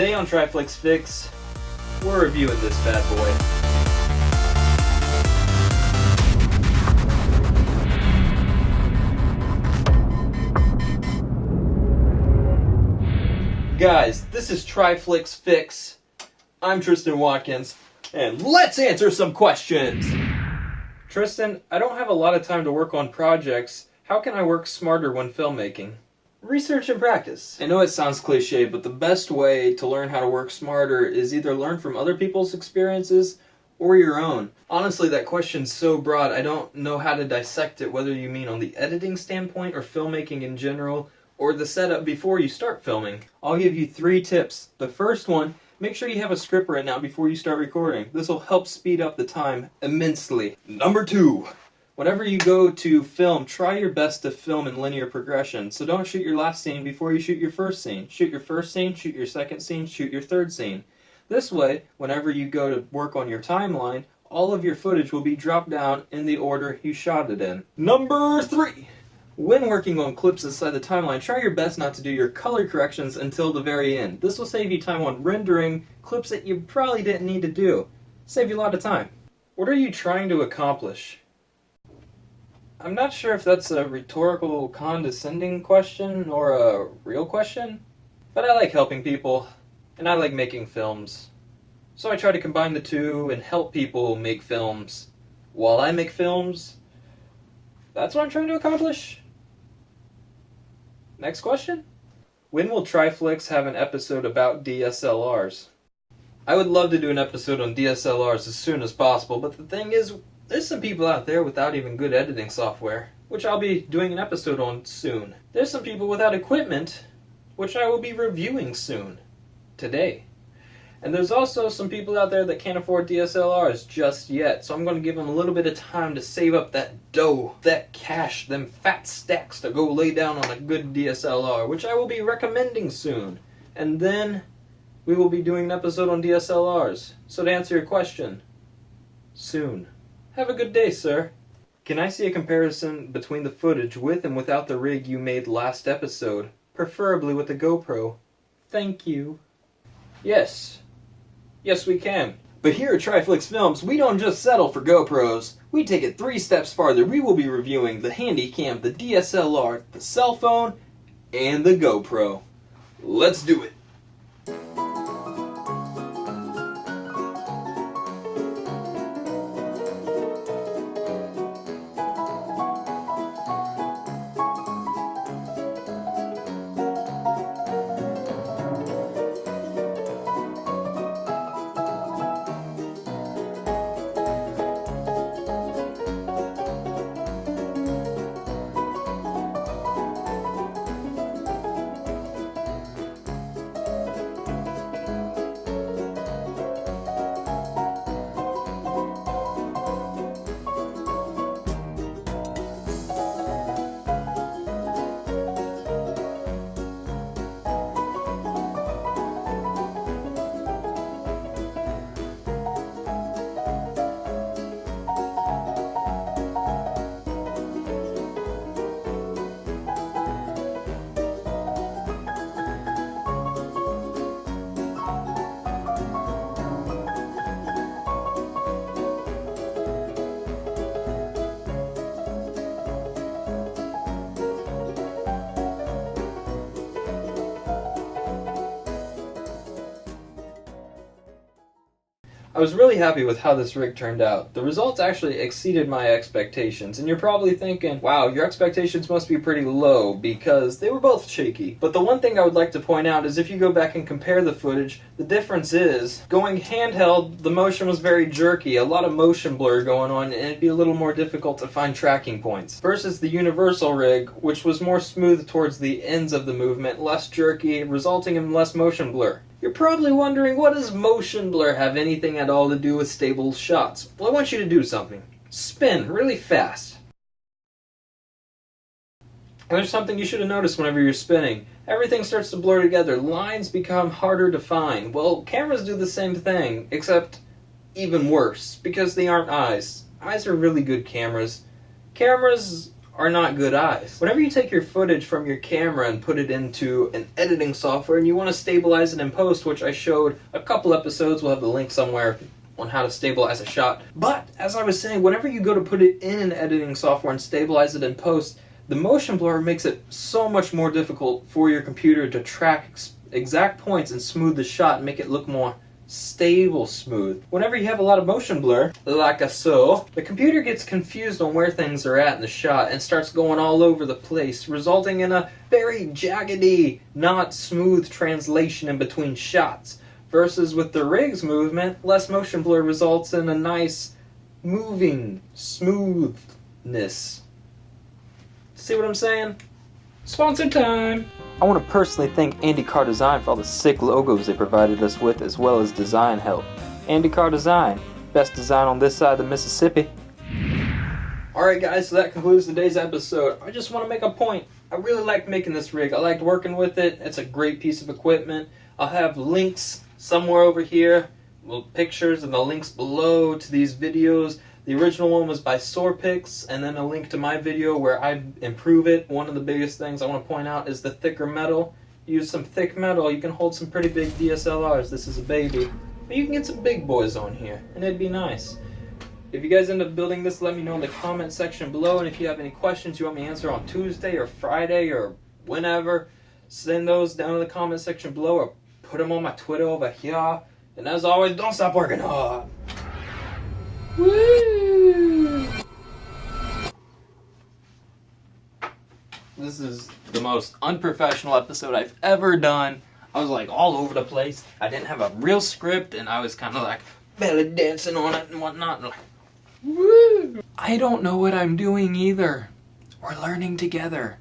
Today on TRIFLIX Fix, we're reviewing this bad boy. Guys, this is TRIFLIX Fix. I'm Tristan Watkins, and let's answer some questions! Tristan, I don't have a lot of time to work on projects. How can I work smarter when filmmaking? Research and practice. I know it sounds cliche, but the best way to learn how to work smarter is either learn from other people's experiences or your own. Honestly, that question's so broad, I don't know how to dissect it, whether you mean on the editing standpoint or filmmaking in general, or the setup before you start filming. I'll give you 3 tips. The first one, make sure you have a script written out before you start recording. This will help speed up the time immensely. Number 2, whenever you go to film, try your best to film in linear progression. So don't shoot your last scene before you shoot your first scene. Shoot your first scene, shoot your second scene, shoot your third scene. This way, whenever you go to work on your timeline, all of your footage will be dropped down in the order you shot it in. Number 3, when working on clips inside the timeline, try your best not to do your color corrections until the very end. This will save you time on rendering clips that you probably didn't need to do. Save you a lot of time. What are you trying to accomplish? I'm not sure if that's a rhetorical, condescending question or a real question, but I like helping people, and I like making films. So I try to combine the two and help people make films while I make films. That's what I'm trying to accomplish. Next question. When will TRIFLIX have an episode about DSLRs? I would love to do an episode on DSLRs as soon as possible, but the thing is, there's some people out there without even good editing software, which I'll be doing an episode on soon. There's some people without equipment, which I will be reviewing soon. Today. And there's also some people out there that can't afford DSLRs just yet, so I'm going to give them a little bit of time to save up that dough, that cash, them fat stacks to go lay down on a good DSLR, which I will be recommending soon. And then we will be doing an episode on DSLRs. So to answer your question, soon. Have a good day, sir. Can I see a comparison between the footage with and without the rig you made last episode? Preferably with the GoPro. Thank you. Yes. Yes, we can. But here at TRIFLIX Films, we don't just settle for GoPros. We take it 3 steps farther. We will be reviewing the Handycam, the DSLR, the cell phone, and the GoPro. Let's do it. I was really happy with how this rig turned out. The results actually exceeded my expectations, and you're probably thinking, wow, your expectations must be pretty low because they were both shaky. But the one thing I would like to point out is if you go back and compare the footage, the difference is, going handheld, the motion was very jerky, a lot of motion blur going on, and it'd be a little more difficult to find tracking points. Versus the universal rig, which was more smooth towards the ends of the movement, less jerky, resulting in less motion blur. You're probably wondering, what does motion blur have anything at all to do with stable shots? Well, I want you to do something. Spin really fast. And there's something you should have noticed whenever you're spinning. Everything starts to blur together. Lines become harder to find. Well, cameras do the same thing, except even worse, because they aren't eyes. Eyes are really good cameras. Cameras are not good eyes. Whenever you take your footage from your camera and put it into an editing software and you want to stabilize it in post, which I showed a couple episodes, we'll have the link somewhere on how to stabilize a shot. But as I was saying, whenever you go to put it in an editing software and stabilize it in post, the motion blur makes it so much more difficult for your computer to track exact points and smooth the shot and make it look more stable smooth. Whenever you have a lot of motion blur, like so, the computer gets confused on where things are at in the shot and starts going all over the place, resulting in a very jaggedy, not smooth translation in between shots. Versus with the rig's movement, less motion blur results in a nice moving smoothness. See what I'm saying? Sponsor time! I want to personally thank Carr Design for all the sick logos they provided us with, as well as design help. Carr Design, best design on this side of the Mississippi. Alright guys, so that concludes today's episode. I just want to make a point. I really liked making this rig. I liked working with it. It's a great piece of equipment. I'll have links somewhere over here, pictures and the links below to these videos. The original one was by Soarpix, and then a link to my video where I improve it. One of the biggest things I want to point out is the thicker metal. Use some thick metal, you can hold some pretty big DSLRs. This is a baby. But you can get some big boys on here, and it'd be nice. If you guys end up building this, let me know in the comment section below, and if you have any questions you want me to answer on Tuesday or Friday or whenever, send those down in the comment section below or put them on my Twitter over here. And as always, don't stop working hard. Woo! This is the most unprofessional episode I've ever done. I was like all over the place. I didn't have a real script and I was kind of like belly dancing on it and whatnot. And like, woo! I don't know what I'm doing either. We're learning together.